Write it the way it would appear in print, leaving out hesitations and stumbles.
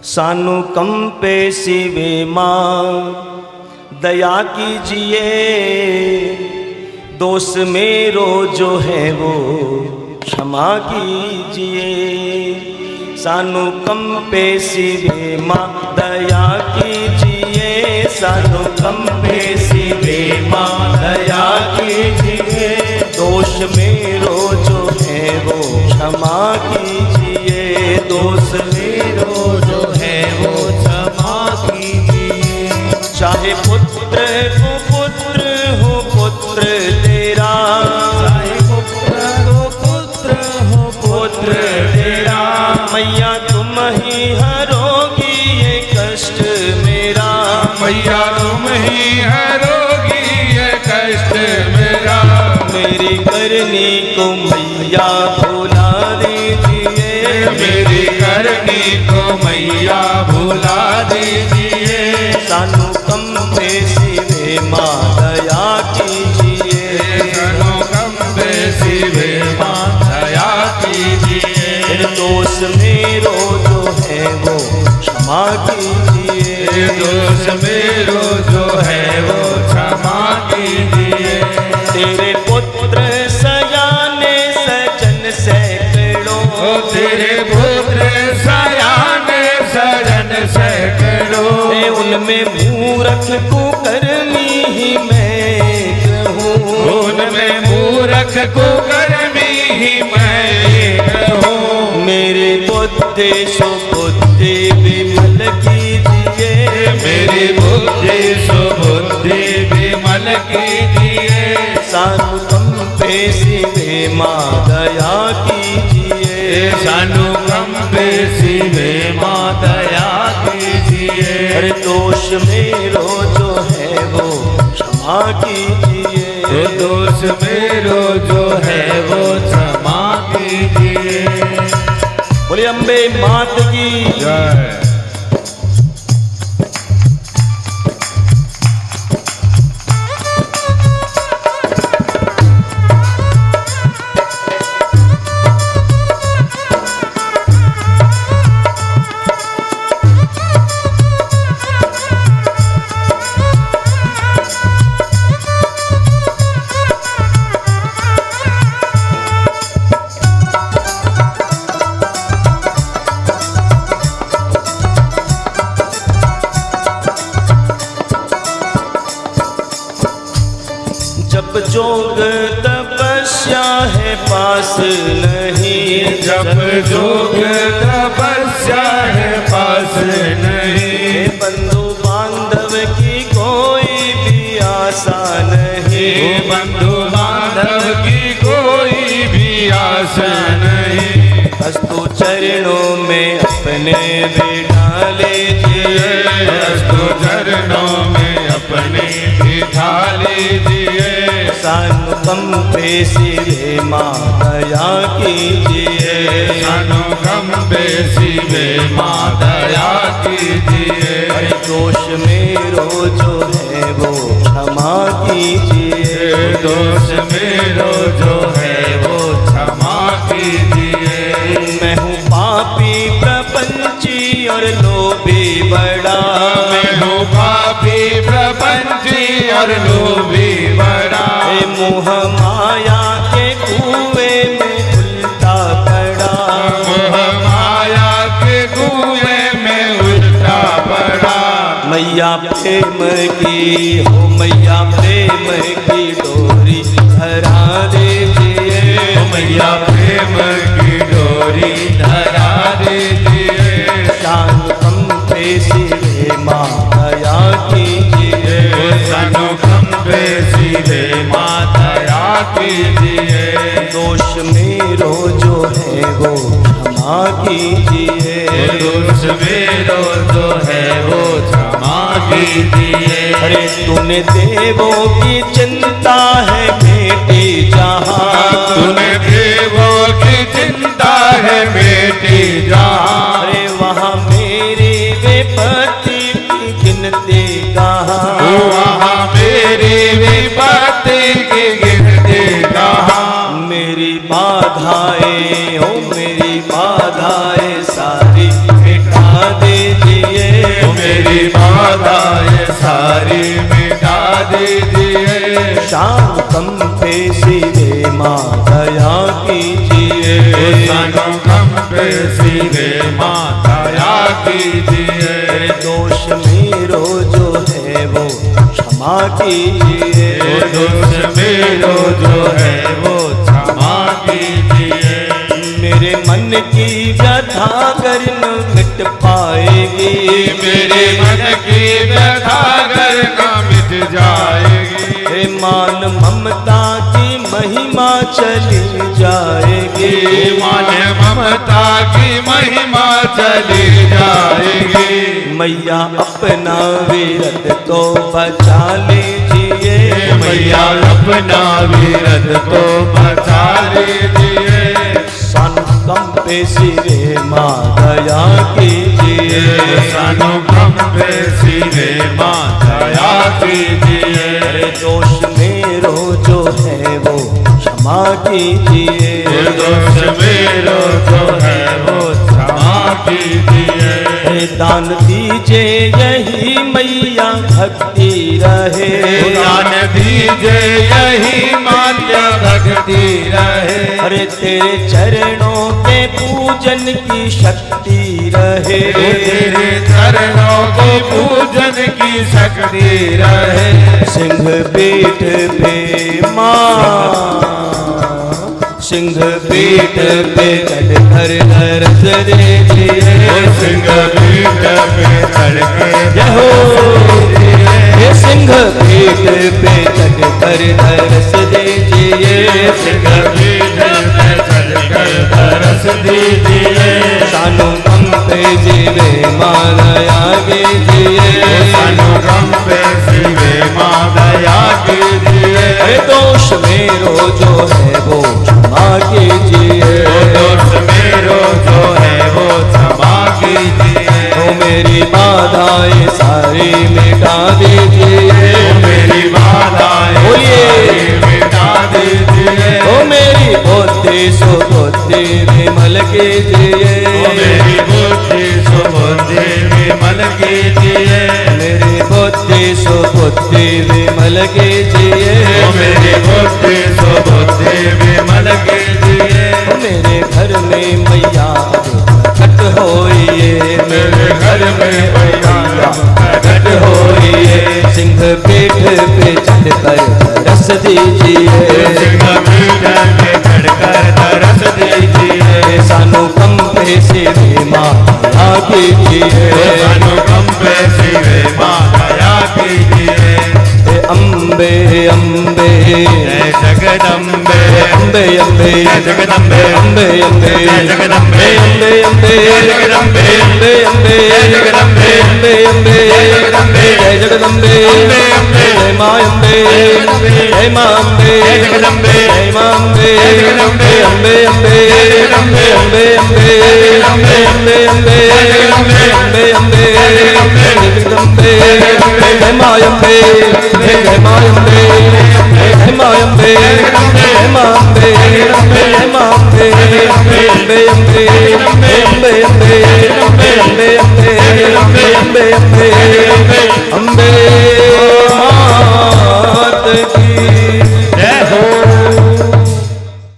सानू कंपे सिवे माँ दया कीजिए, दोस्त मेरो जो है वो क्षमा कीजिए। सानू कंपे सिवे माँ दया कीजिए, सानू कंपे सिवे माँ दया कीजिए, दोष मेरो जो है वो क्षमा कीजिए, दोष मेरो जो है वो क्षमा कीजिए। चाहे पुत्र हो पुत्र हो पुत्र तेरा, चाहे पुत्र हो पुत्र हो पुत्र तेरा, मैया तुम ही हरोगी ये कष्ट मेरा, मैया तुम ही हरोगी ये कष्ट मेरा। मेरी करनी को मैया भुला दीजिए, मेरी करनी को मैया भुला दीजिए। सानू कंपे सिवे माँ दया कीजिए, सानू कंपे सिवे माँ दया कीजिए। दोष मेरो जो है वो क्षमा कीजिए, दोष मेरो जो है वो क्षमा कीजिए। तेरे पुत्र सयाने सजन सैकड़ों, तेरे पुत्र सयाने सजन सैकड़ों, उनमें मूर्ख कुकर्मी ही मैं कहूँ, उनमें मूर्ख कुकर्मी ही मैं कहूँ। मेरी बुद्धि सुबुद्धि विमल कीजिए, मेरी बुद्धि सुबुद्धि विमल कीजिए। सानू कंपे सिवे माँ दया कीजिए, सानू कंपे सिवे माँ दया कीजिए। हर दोष मेरो जो है वो क्षमा कीजिए, दोष मेरो जो है वो क्षमा कीजिए। बोले अम्बे मात की जय। जब जोग तपस्या है पास नहीं, जब जोग तपस्या है पास नहीं, बंधु बांधव की कोई भी आशा नहीं, बंधु बांधव की कोई भी आशा नहीं। अस्तु चरणों में अपने बिठा लीजिए, अस्तु चरणों में अपने बिठा लीजिए। सानू कंपे सिवे माँ दया कीजिए, सानू कंपे सिवे माँ दया कीजिए। दोष मेरो जो है वो क्षमा कीजिए, दोष मेरो जो है वो क्षमा कीजिए। मैं हूँ पापी प्रपंची और लोभी बड़ा, मैं हूँ पापी प्रपंची और लोभी बड़ा। मोह माया के कुएं में उल्टा पड़ा, मोह माया के कुएं में उल्टा पड़ा। मैया प्रेम की हो मैया प्रेम की डोरी धरा दीजिए, मैया प्रेम की डोरी धरा दीजिए। सानू कंपे सिवे माँ दया कीजिए, सानू कंपे सिवे माँ दया कीजिए। दोष मेरो जो है वो क्षमा कीजिए, दोष मेरो जो है वो क्षमा कीजिए। अरे तूने देवों की चिंता है बेटी जहाँ, तूने देवों की चिंता है बेटी जहाँ, अरे वहाँ मेरी विपत्ति की गिनती कहाँ, वहाँ मेरी विपत्ति की गिनती कहाँ। मेरी बाधाएं हो मेरी बाधाएं सारी मिटा दीजिए, शान कंपे सिरे माँ दया कीजिए। अनुगम पे सीधे माँ दया कीजिए। दोष मेरो जो है वो क्षमा कीजिए। दोष मेरो जो है वो क्षमा कीजिए। मेरे मन की व्यथा अगर न मिट पाएगी, मेरे मन की व्यथा अगर न मिट जाएगी, हे मान ममता की महिमा चली जाएगी। मान ममता की महिमा चली जाएगी। मैया अपना वीरत तो बचा लीजिए। मैया अपना वीरत तो बचा लीजिए। कंपे सिरे माँ दया कीजिए। अनुगम पे सीधे माँ दया कीजिए। दोष मेरो जो है वो क्षमा कीजिए। दोष मेरो जो है वो क्षमा कीजिए। दान दीजिए यही मैया भक्ति रहे। दान दीजिए यही मान्य भक्ति रहे। अरे तेरे चरणों के पूजन की शक्ति रहे। तेरे चरणों को पूजन की शक्ति रहे। सिंह पीठ पे माँ, सिंह पीठ पे चढ़कर दर्श दीजिए। सिंह पीठ पे चढ़ के जय हो। ये सिंह पीठ पे चढ़कर दर्श दीजिए। सिंह पीठ पे चढ़कर दर्श दीजिए। अनुगम पे जीवे माँ दया कीजिए। अनुगम पे सीधे माँ दया कीजिए। अरे दोष मेरो जो है वो क्षमा कीजिए। दोष मेरो जो है वो क्षमा कीजिए। तो मेरी बाधाएं सारी मिटा दीजिए। मेरी बाधाएं बोलिए। मिटा दीजिए। तो मेरी बुद्धि सुबुद्धि विमल कीजिए। मेरी बुद्धि सुबुद्धि विमल कीजिए। मेरी बुद्धि सुबुद्धि विमल कीजिए। मेरी बुद्धि सुबुद्धि विमल कीजिए। मेरे घर में मैया प्रकट होइए। मेरे घर में मैया प्रकट होइए। सिंह पीठ पे चढ़कर दर्श दीजिए। सिंह पीठ पे चढ़कर दर्श दीजिए। सानु कंपे सिरे माँ दया कीजिए। अनुगम पे सीधे माँ दया कीजिए। अम्बे अम्बे जय जगदम्बे। अम्बे अम्बे जय जगदम्बे। अम्बे अम्बे जय जगदम्बे। अम्बे अम्बे जय जगदम्बे। अम्बे अम्बे जय जगदम्बे। अम्बे अम्बे जय जगदम्बे। जय जगदम्बे अम्बे अम्बे। जय माँ अम्बे जय माँ अम्बे जय जगदम्बे। जय माँ अम्बे जय जगदम्बे। अम्बे अम्बे जय जगदम्बे। अम्बे अम्बे जगदम्बे। अम्बे अम्बे जय जगदम्बे। अम्बे अम्बे जय जगदम्बे। जय जगदम्बे जय माँ अम्बे जय माँ